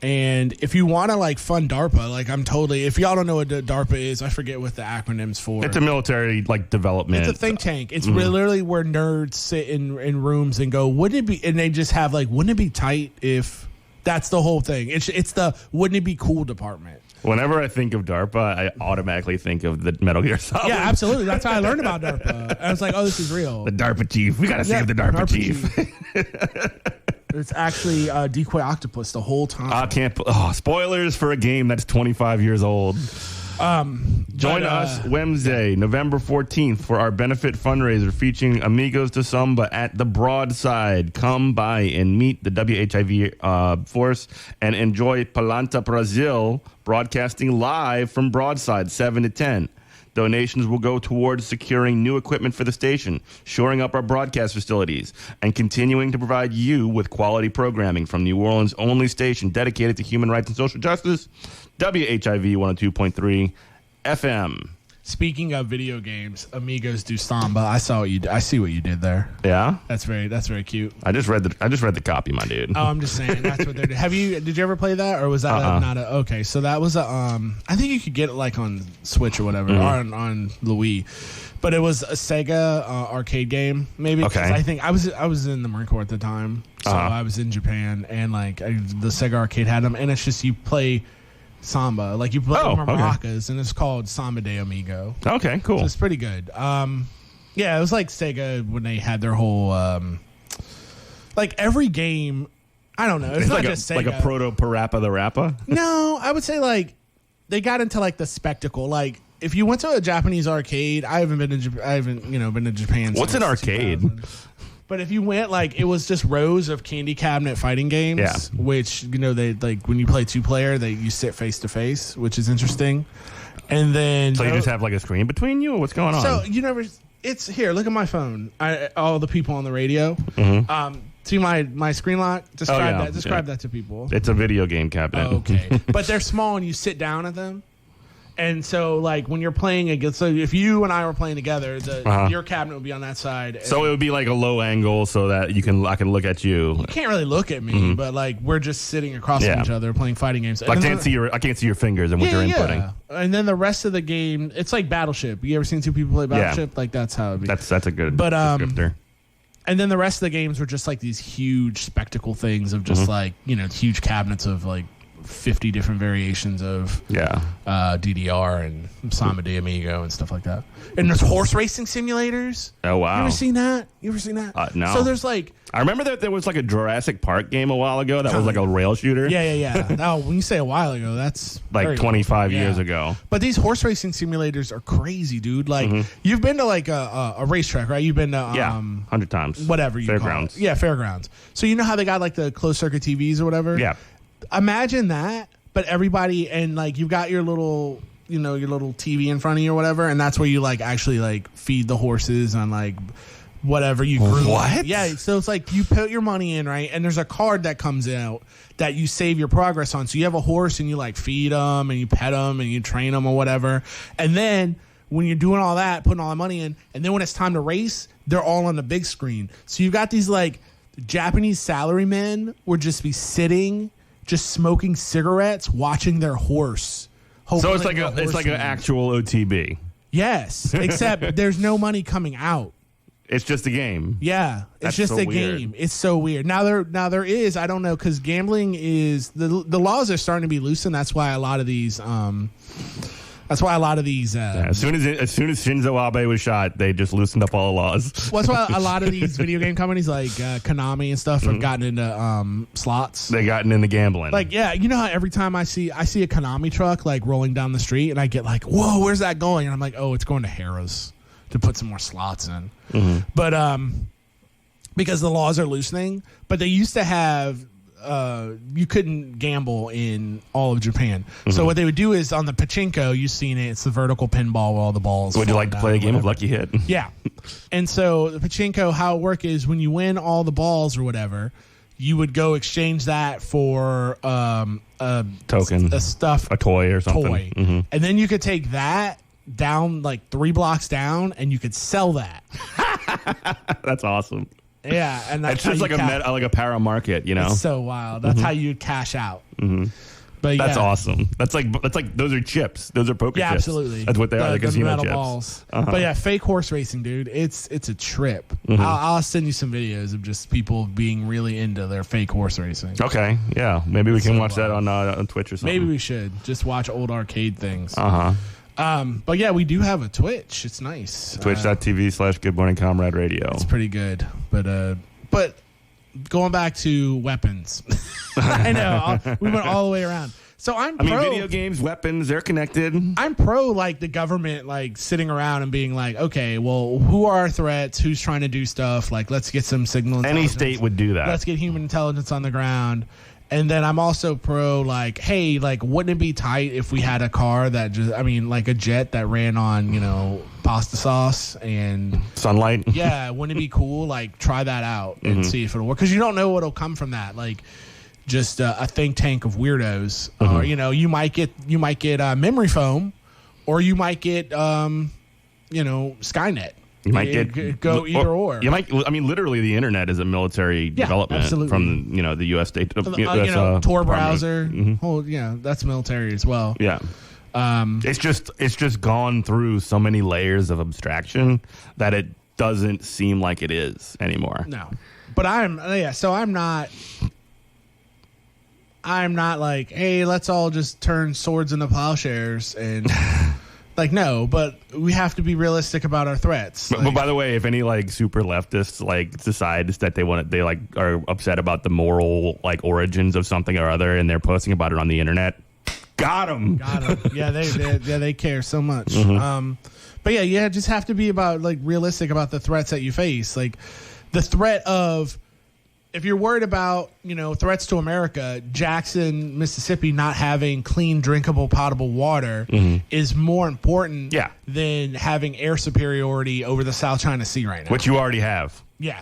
And if you want to, like, fund DARPA, like, I'm totally... If y'all don't know what DARPA is, I forget what the acronym's for. It's a military, like, development. It's a think tank. It's literally where nerds sit in rooms and go, wouldn't it be... And they just have, like, wouldn't it be tight if... That's the whole thing. It's the wouldn't it be cool department. Whenever I think of DARPA, I automatically think of the Metal Gear Solid. Yeah, absolutely. That's how I learned about DARPA. I was like, oh, this is real. The DARPA chief. We got to save the DARPA chief. It's actually Decoy Octopus the whole time. I can't. Spoilers for a game that's 25 years old. Join us Wednesday, November 14th for our benefit fundraiser featuring Amigos de Samba at the Broadside. Come by and meet the WHIV force and enjoy Palanta Brazil broadcasting live from Broadside 7 to 10. Donations will go towards securing new equipment for the station, shoring up our broadcast facilities, and continuing to provide you with quality programming from New Orleans' only station dedicated to human rights and social justice, WHIV 102.3 FM. Speaking of video games, Amigos do Samba. I see what you did there. Yeah, that's very cute. I just read the copy, my dude. Oh, I'm just saying that's what they're doing. Did you ever play that, or was that not a? Okay, so that was a. I think you could get it like on Switch or whatever, or on the Wii. But it was a Sega arcade game, maybe. Okay. I think I was in the Marine Corps at the time, so I was in Japan, and like the Sega arcade had them, and it's just you play Samba, like you play maracas, and it's called Samba de Amigo. Okay, cool. So it's pretty good. Yeah, it was like Sega when they had their whole like every game. I don't know. It's not like just Sega. Like a proto Parappa the Rappa. No, I would say like they got into like the spectacle. Like if you went to a Japanese arcade, I haven't been to Japan. What's an arcade? 2000. But if you went, like, it was just rows of candy cabinet fighting games, which, they, like, when you play two-player, you sit face-to-face, which is interesting. And then... So you just have, like, a screen between you, or what's going on? So, it's... Here, look at my phone. All the people on the radio. See my screen lock? Describe that to people. It's a video game cabinet. Oh, okay. But they're small, and you sit down at them. And so, like, when you're playing against, so if you and I were playing together, your cabinet would be on that side. So it would be like a low angle so that I can look at you. You can't really look at me, but like we're just sitting across from each other playing fighting games. I can't see your fingers and what you're inputting. Yeah. And then the rest of the game, it's like Battleship. You ever seen two people play Battleship? Yeah. Like that's how it be. That's a good descriptor. And then the rest of the games were just like these huge spectacle things of just like huge cabinets of like 50 different variations of DDR and Samba de Amigo and stuff like that. And there's horse racing simulators. Oh, wow. You ever seen that? No. So there's like... I remember that there was like a Jurassic Park game a while ago that was like a rail shooter. Yeah. Now, when you say a while ago, that's... Like 25 years ago. But these horse racing simulators are crazy, dude. Like, you've been to like a racetrack, right? You've been to... 100 times. Whatever you Fairgrounds. call it. Yeah, fairgrounds. So you know how they got like the closed circuit TVs or whatever? Yeah. Imagine that, but everybody, and like you've got your little, your little TV in front of you or whatever, and that's where you like actually like feed the horses on like whatever you grew. What? Yeah, so it's like you put your money in, right? And there's a card that comes out that you save your progress on. So you have a horse and you like feed them and you pet them and you train them or whatever. And then when you're doing all that, putting all the money in, and then when it's time to race, they're all on the big screen. So you've got these like Japanese salarymen would just be sitting, just smoking cigarettes, watching their horse. So it's like an actual OTB. Yes, except there's no money coming out. It's just a game. Yeah, it's just a game. It's so weird. Now there is, I don't know, because gambling is the laws are starting to be loosened. That's why a lot of these. As soon as Shinzo Abe was shot, they just loosened up all the laws. That's why a lot of these video game companies like Konami and stuff have gotten into slots. They gotten into gambling. Like, yeah, you know how every time I see a Konami truck like rolling down the street, and I get like, whoa, where's that going? And I'm like, oh, it's going to Harrah's to put some more slots in. But because the laws are loosening, but they used to have. You couldn't gamble in all of Japan. So what they would do is on the pachinko, you've seen it, it's the vertical pinball where all the balls. Would you like to play a game of Lucky Hit? Yeah. And so the pachinko, how it works is when you win all the balls or whatever, you would go exchange that for a token, a toy or something. And then you could take that down like 3 blocks down and you could sell that. That's awesome. Yeah, and that's just like a para market, It's so wild. That's how you cash out. But that's awesome. That's like those are chips. Those are poker chips. Yeah, absolutely. That's what they are. The casino metal chips. Balls. But yeah, fake horse racing, dude. It's a trip. I'll send you some videos of just people being really into their fake horse racing. Okay, yeah, maybe we can watch that on Twitch or something. Maybe we should just watch old arcade things. But yeah, we do have a Twitch. It's nice. Twitch.tv/Good Morning Comrade Radio. It's pretty good. But going back to weapons. I know we went all the way around. So I mean, video games, weapons, they're connected. I'm pro like the government like sitting around and being like, okay, well, who are our threats? Who's trying to do stuff? Like, let's get some signal. Any state would do that. Let's get human intelligence on the ground. And then I'm also pro like, hey, like, wouldn't it be tight if we had a car that just, I mean, like a jet that ran on, you know, pasta sauce and sunlight? Yeah, wouldn't it be cool? Like, try that out and see if it'll work. Because you don't know what'll come from that. Like, just a think tank of weirdos. Or, you know, you might get memory foam, or you might get, you know, Skynet. You might go either or. You might. I mean, literally, the internet is a military development from the U.S. State, Tor browser. Oh, yeah, that's military as well. Yeah, it's just gone through so many layers of abstraction that it doesn't seem like it is anymore. No, but so I'm not like, hey, let's all just turn swords into plowshares and. Like, no, but we have to be realistic about our threats. But by the way, if any like super leftists like decides that they like are upset about the moral like origins of something or other, and they're posting about it on the internet, got them. Yeah, they care so much. But yeah, just have to be realistic about the threats that you face. Like the threat of, if you're worried about, you know, threats to America, Jackson, Mississippi not having clean, drinkable, potable water is more important than having air superiority over the South China Sea right now. Which you already have. Yeah.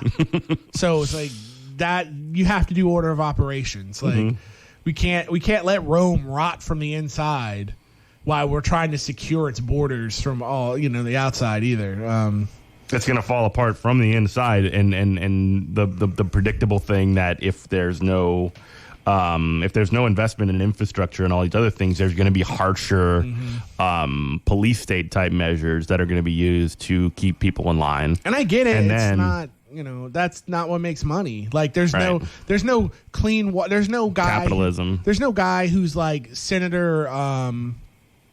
So it's like that. You have to do order of operations. Like we can't let Rome rot from the inside while we're trying to secure its borders from all, you know, the outside either. It's going to fall apart from the inside, and the predictable thing that if there's no investment in infrastructure and all these other things, there's going to be harsher police state type measures that are going to be used to keep people in line. And I get it. It's not, you know, that's not what makes money. Like there's no clean there's no guy capitalism. There's no guy who's like Senator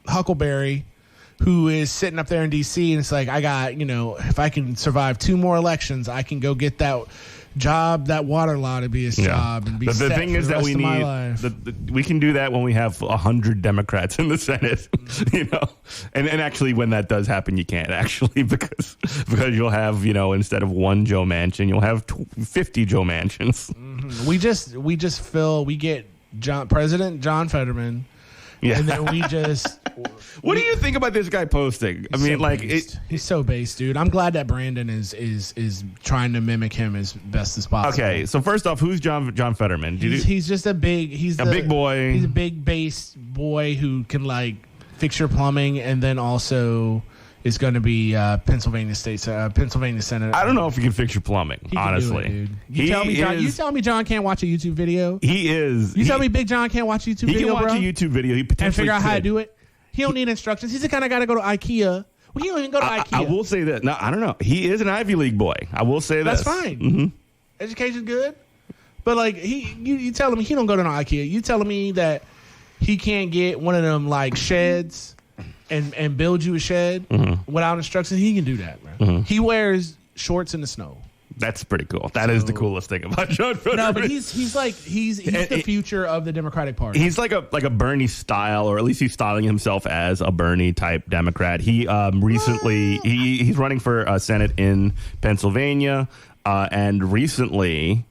Huckleberry, who is sitting up there in D.C. and it's like, I got, you know, if I can survive 2 more elections, I can go get that job, that water law to be his job and be set the thing for is the that rest we of my need life. we can do that when we have 100 Democrats in the Senate, you know, and actually when that does happen, you can't actually because you'll have, you know, instead of 1 Joe Manchin, you'll have 50 Joe Manchins. We get President John Fetterman. Yeah. And then we just... What do you think about this guy posting? I mean, like... He's so based, dude. I'm glad that Brandon is trying to mimic him as best as possible. Okay, so first off, who's John Fetterman? He's just a big... He's a big boy. He's a big base boy who can, like, fix your plumbing and then also... is going to be Pennsylvania Senator. I don't know if you can fix your plumbing, honestly. You tell me John can't watch a YouTube video? He is. You tell me Big John can't watch a YouTube video, He can watch bro? a YouTube video. He potentially and figure out could. how to do it? He don't need instructions. He's the kind of guy to go to IKEA. Well, he don't even go to IKEA. I will say that. No, I don't know. He is an Ivy League boy. I will say that. That's fine. Education's good. But, like, you telling me he don't go to no IKEA. You telling me that he can't get one of them, like, sheds... And build you a shed without instructions. He can do that, man. He wears shorts in the snow. That's pretty cool. That is the coolest thing about John Fetterman. No, but he's the future of the Democratic Party. He's like a Bernie style, or at least he's styling himself as a Bernie type Democrat. He recently he's running for Senate in Pennsylvania, and recently.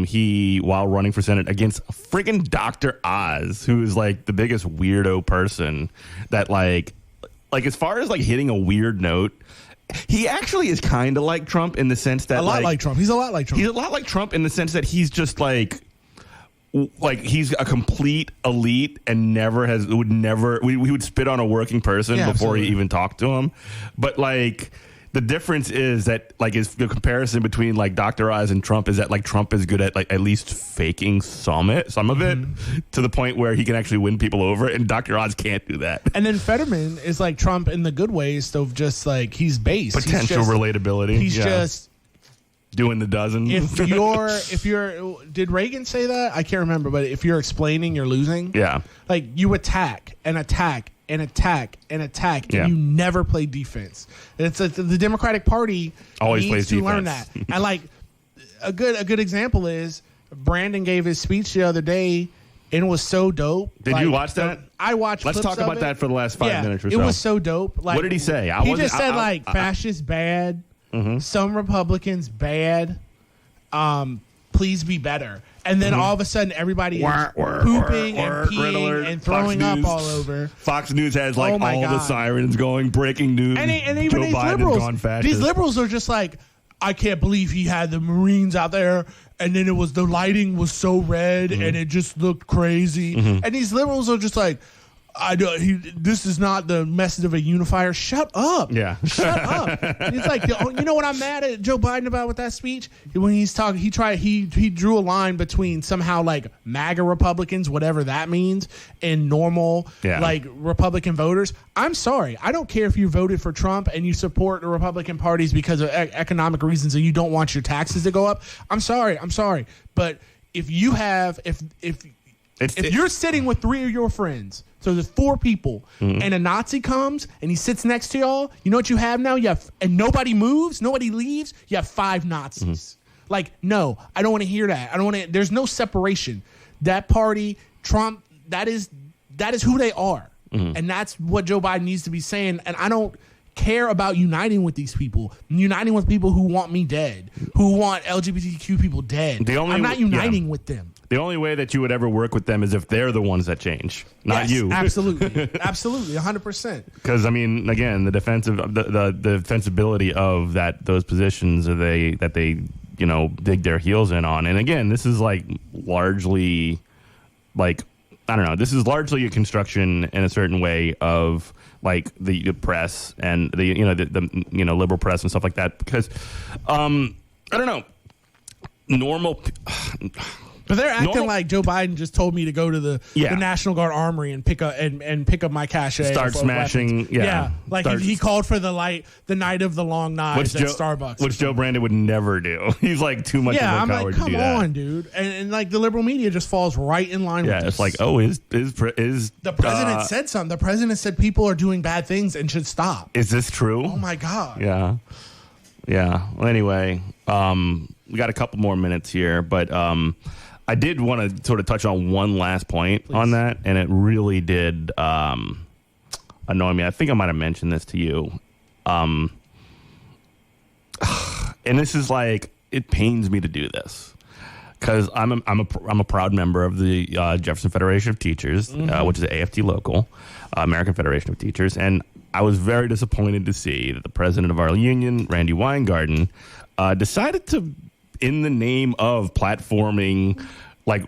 He, while running for Senate against friggin' Dr. Oz, who is like the biggest weirdo person that like as far as like hitting a weird note, he actually is kind of like Trump in the sense that He's a lot like Trump. He's a lot like Trump in the sense that he's just like he's a complete elite and we would spit on a working person before he even talked to him. But like, the difference is that, like, is the comparison between, like, Dr. Oz and Trump is that, like, Trump is good at, like, at least faking some of it to the point where he can actually win people over, and Dr. Oz can't do that. And then Fetterman is like Trump in the good ways, of just, like, he's base. Potential relatability. He's just... doing the dozen. If you're, did Reagan say that? I can't remember, but if you're explaining, you're losing. Yeah. Like, you attack and attack and attack and attack, and you never play defense. It's the Democratic Party always needs plays to defense. learn that. And like, a good example is Brandon gave his speech the other day, and it was so dope. Did you watch that? I watched. Let's talk about that for the last 5 minutes or so. It was so dope. Like, what did he say? He just said fascist bad. Some Republicans bad. Please be better. And then all of a sudden, everybody is pooping and peeing and throwing up all over. Fox News has all the sirens going, breaking news. And even Joe these Biden liberals, gone fascist. these liberals are just like, I can't believe he had the Marines out there, and then the lighting was so red, and it just looked crazy. And these liberals are just like, this is not the message of a unifier. Shut up. Yeah. Shut up. It's like, you know what I'm mad at Joe Biden about with that speech? When he's talking, he drew a line between somehow like MAGA Republicans, whatever that means, and normal like Republican voters. I'm sorry. I don't care if you voted for Trump and you support the Republican parties because of economic reasons and you don't want your taxes to go up. I'm sorry. But if you have, if you're sitting with 3 of your friends, so there's 4 people, and a Nazi comes and he sits next to y'all, you know what you have now? And nobody moves, nobody leaves, you have 5 Nazis. Like, no, I don't want to hear that. There's no separation. That party, Trump, that is who they are. And that's what Joe Biden needs to be saying. And I don't care about uniting with these people, uniting with people who want me dead, who want LGBTQ people dead. I'm not uniting with them. The only way that you would ever work with them is if they're the ones that change, not you. Absolutely, absolutely, 100%. Because I mean, again, the defensibility of those positions that they dig their heels in on, and again, this is like largely, like, I don't know, this is largely a construction in a certain way of like the press and the liberal press and stuff like that. Because I don't know, But they're acting like Joe Biden just told me to go to the National Guard Armory and pick up my cachet. Start smashing. Like he called for the night of the long knives at Starbucks. Which Joe Brandon would never do. He's like too much of a coward I'm like, come on, dude. And like the liberal media just falls right in line with this. Yeah, it's like, oh, is the president said something. The president said people are doing bad things and should stop. Is this true? Oh my God. Yeah. Well, anyway, we got a couple more minutes here, but I did want to sort of touch on one last point on that, and it really did annoy me. I think I might have mentioned this to you. And this is like, it pains me to do this because I'm a proud member of the Jefferson Federation of Teachers, which is an AFT local, American Federation of Teachers, and I was very disappointed to see that the president of our union, Randy Weingarten, decided to, in the name of platforming like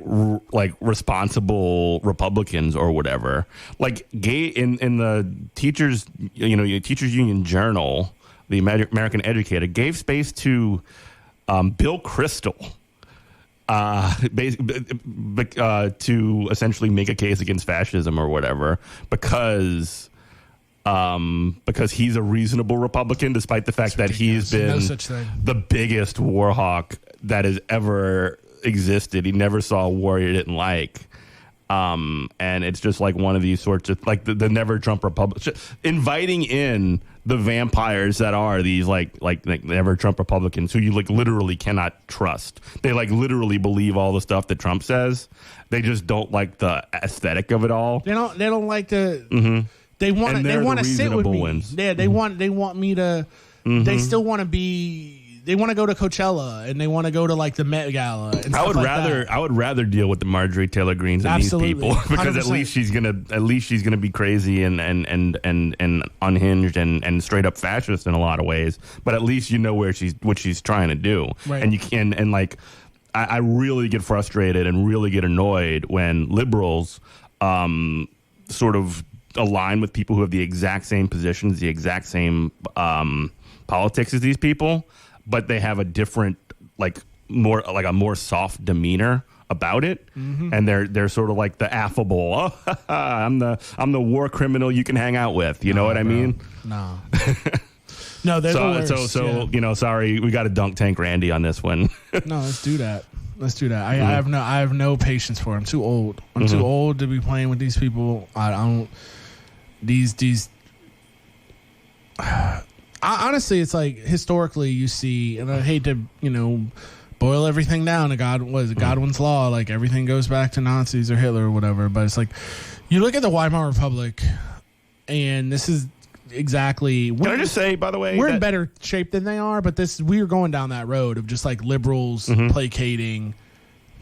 responsible Republicans or whatever, like in the teachers union journal, the American Educator gave space to Bill Kristol to essentially make a case against fascism or whatever because he's a reasonable Republican, despite the fact that he's been the biggest war hawk that has ever existed. He never saw a war he didn't like. And it's just like one of these sorts of, like the never Trump Republicans, inviting in the vampires that are these like never Trump Republicans who you like literally cannot trust. They like literally believe all the stuff that Trump says. They just don't like the aesthetic of it all. They don't like the. They want to sit with me. Ones. Yeah, they want me to. They still want to be. They want to go to Coachella and they want to go to like the Met Gala. And I would rather deal with the Marjorie Taylor Greens than these people because 100%. at least she's gonna be crazy and unhinged and straight up fascist in a lot of ways. But at least you know what she's trying to do, right. And you can and like I really get frustrated and really get annoyed when liberals sort of align with people who have the exact same positions, the exact same politics as these people, but they have a different, like a more soft demeanor about it, and they're sort of like the affable. Oh, I'm the war criminal you can hang out with. You know what I mean? No. No, they're the worst. So sorry, we got to dunk tank Randy on this one. No, let's do that. I have no patience for it. I'm too old. I'm too old to be playing with these people. I don't. These. Honestly, it's like historically you see, and I hate to boil everything down to Godwin's law. Like everything goes back to Nazis or Hitler or whatever. But it's like you look at the Weimar Republic, and this is exactly. Can I just say, by the way, we're in better shape than they are. But we're going down that road of just like liberals placating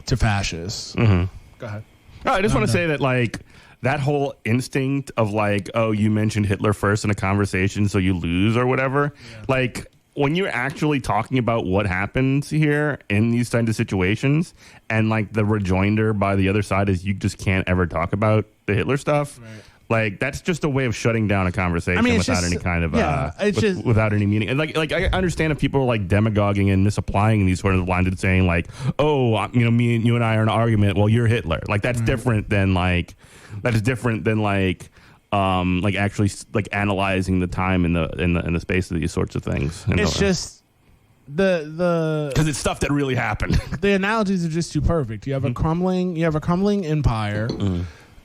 to fascists. Mm-hmm. Go ahead. No, I just want to say that like that whole instinct of like, oh, you mentioned Hitler first in a conversation, so you lose or whatever. Yeah. Like when you're actually talking about what happens here in these kinds of situations, and like the rejoinder by the other side is you just can't ever talk about the Hitler stuff. Right. Like that's just a way of shutting down a conversation without any kind of without any meaning. And like I understand if people are like demagoguing and misapplying these sort of lines and saying like, oh, me and you and I are in an argument. Well, you're Hitler. Like that's different than actually like analyzing the time in the space of these sorts of things. It's just the because it's stuff that really happened. The analogies are just too perfect. You have a crumbling empire.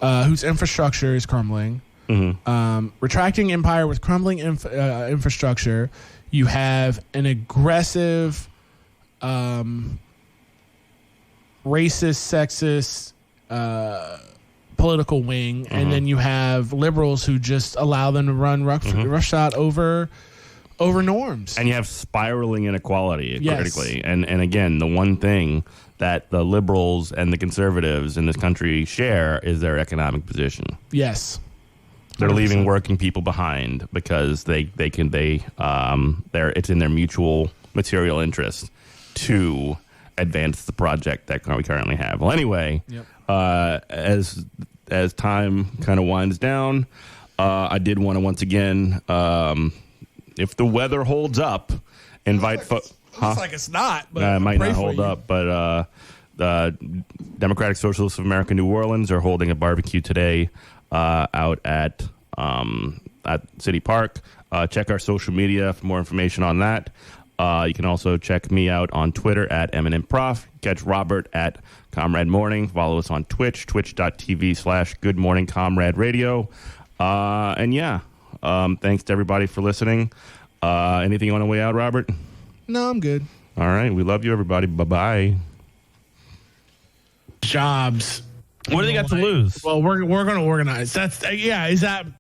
Whose infrastructure is crumbling. Retracting empire with crumbling infrastructure. You have an aggressive, racist, sexist political wing, and then you have liberals who just allow them to run roughshod over norms. And you have spiraling inequality critically. And again, the one thing that the liberals and the conservatives in this country share is their economic position. Yes. 100%. They're leaving working people behind because it's in their mutual material interest to advance the project that we currently have. Well, anyway, as time kind of winds down, I did want to once again, if the weather holds up, invite folks. Looks like it's not, but it might not hold up. But the Democratic Socialists of America, New Orleans, are holding a barbecue today out at City Park. Check our social media for more information on that. You can also check me out on Twitter at EminentProf. Catch Robert at Comrade Morning. Follow us on Twitch, twitch.tv/Good Morning Comrade Radio. Thanks to everybody for listening. Anything on the way out, Robert? No, I'm good. All right. We love you, everybody. Bye-bye. Jobs. What do they got to lose? Well, we're going to organize. Is that